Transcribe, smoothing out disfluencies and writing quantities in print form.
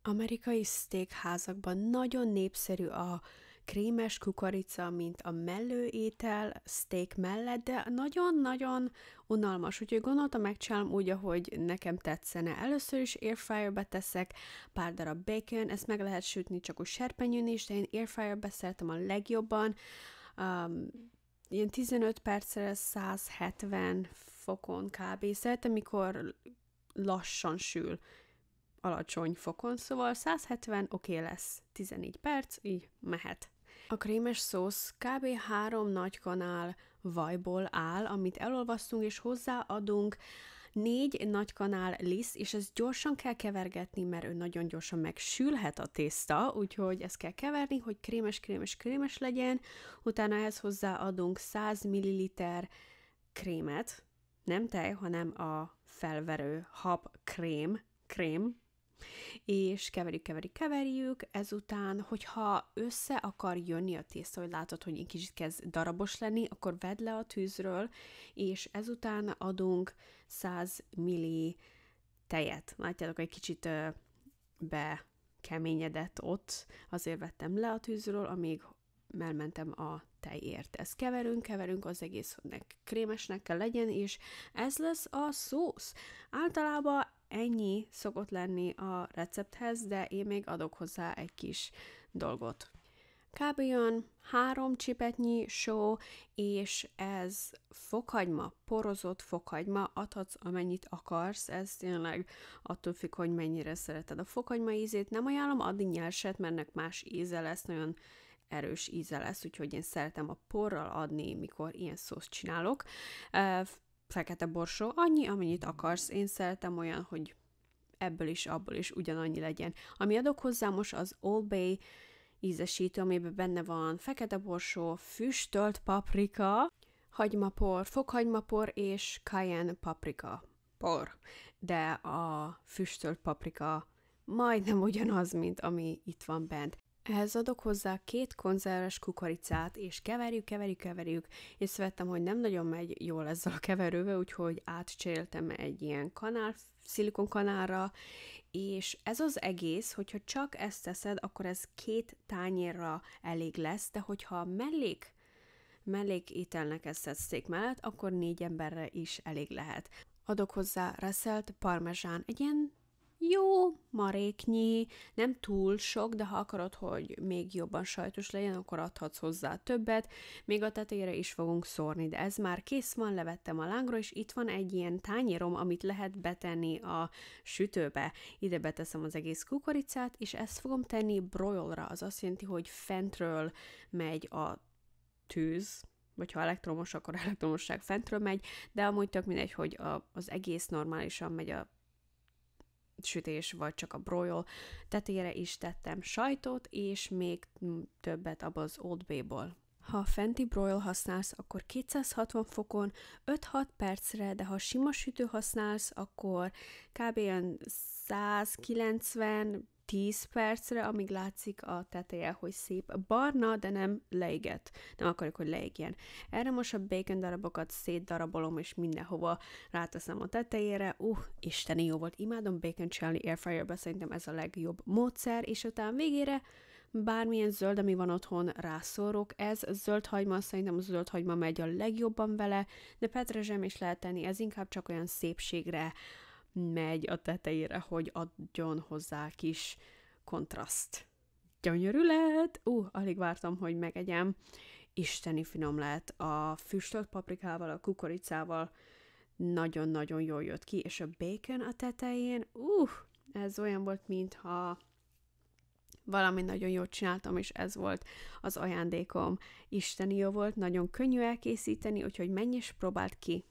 Amerikai steakházakban nagyon népszerű a krémes kukorica, mint a mellőétel steak mellett, de nagyon-nagyon unalmas, úgyhogy gondoltam megcsinálom úgy, ahogy nekem tetszene. Először is airfryerbe teszek pár darab bacon, ezt meg lehet sütni csak úgy serpenyőn is, de én airfryerbe szeretem a legjobban. Ilyen 15 percre 170 fokon kb. Szeretem, mikor lassan sül, alacsony fokon, szóval 170 oké lesz, 14 perc, így mehet. A krémes szósz kb. 3 nagy kanál vajból áll, amit elolvasztunk, és hozzáadunk 4 nagy kanál liszt, és ezt gyorsan kell kevergetni, mert ő nagyon gyorsan megsülhet a tészta, úgyhogy ezt kell keverni, hogy krémes legyen. Utána ehhez hozzáadunk 100 ml krémet, nem tej, hanem a felverő hab krém, és keverjük, ezután, hogyha össze akar jönni a tészta, hogy látod, hogy egy kicsit kezd darabos lenni, akkor vedd le a tűzről, és ezután adunk 100 ml tejet. Látjátok, egy kicsit bekeményedett ott, azért vettem le a tűzről, amíg elmentem a tejért. Ezt keverünk, az egésznek krémesnek kell legyen, és ez lesz a szósz. Általában ennyi szokott lenni a recepthez, de én még adok hozzá egy kis dolgot. Kb. olyan 3 csipetnyi só, és ez fokhagyma, porozott fokhagyma, adhatsz amennyit akarsz, ez tényleg attól függ, hogy mennyire szereted a fokhagyma ízét. Nem ajánlom adni nyerset, mert ennek más íze lesz, nagyon erős íze lesz, úgyhogy én szeretem a porral adni, mikor ilyen szószt csinálok. Fekete borsó, annyi, amennyit akarsz. Én szeretem olyan, hogy ebből is, abból is ugyanannyi legyen. Ami adok hozzá most az Old Bay ízesítő, amiben benne van fekete borsó, füstölt paprika, hagymapor, fokhagymapor és cayenne paprika por. De a füstölt paprika majdnem ugyanaz, mint ami itt van bent. Ehhez adok hozzá 2 konzerves kukoricát, és keverjük, és vettem, hogy nem nagyon megy jól ezzel a keverővel, úgyhogy átcseréltem egy ilyen szilikonkanálra, és ez az egész, hogyha csak ezt teszed, akkor ez 2 tányérra elég lesz, de hogyha mellékételnek ezt teszed steak mellett, akkor 4 emberre is elég lehet. Adok hozzá reszelt parmezsán, egy ilyen jó maréknyi, nem túl sok, de ha akarod, hogy még jobban sajtos legyen, akkor adhatsz hozzá többet. Még a tetejére is fogunk szórni, de ez már kész van, levettem a lángról, és itt van egy ilyen tányérom, amit lehet betenni a sütőbe. Ide beteszem az egész kukoricát, és ezt fogom tenni broilra, az azt jelenti, hogy fentről megy a tűz, vagy ha elektromos, akkor elektromosság fentről megy, de amúgy tök mindegy, hogy az egész normálisan megy a sütés, vagy csak a broil. Tetejére is tettem sajtot, és még többet abból az Old Bay-ból. Ha fenti broil használsz, akkor 260 fokon 5-6 percre, de ha sima sütő használsz, akkor kb. 190 10 percre, amíg látszik a teteje, hogy szép barna, de nem leégett. Nem akarjuk, hogy leégjen. Erre most a bacon darabokat szétdarabolom, és mindenhova ráteszem a tetejére. Isteni jó volt. Imádom bacon csinálni airfryerbe, szerintem ez a legjobb módszer, és utána végére bármilyen zöld, ami van otthon, rászórok. Ez zöld hagyma, szerintem a zöld hagyma megy a legjobban vele, de petrezselyem is lehet tenni, ez inkább csak olyan szépségre megy a tetejére, hogy adjon hozzá kis kontraszt. Gyönyörű lett! Alig vártam, hogy megegyem. Isteni finom lett a füstölt paprikával, a kukoricával. Nagyon-nagyon jól jött ki, és a bacon a tetején, ez olyan volt, mintha valami nagyon jót csináltam, és ez volt az ajándékom. Isteni jó volt, nagyon könnyű elkészíteni, úgyhogy menj és próbáld ki!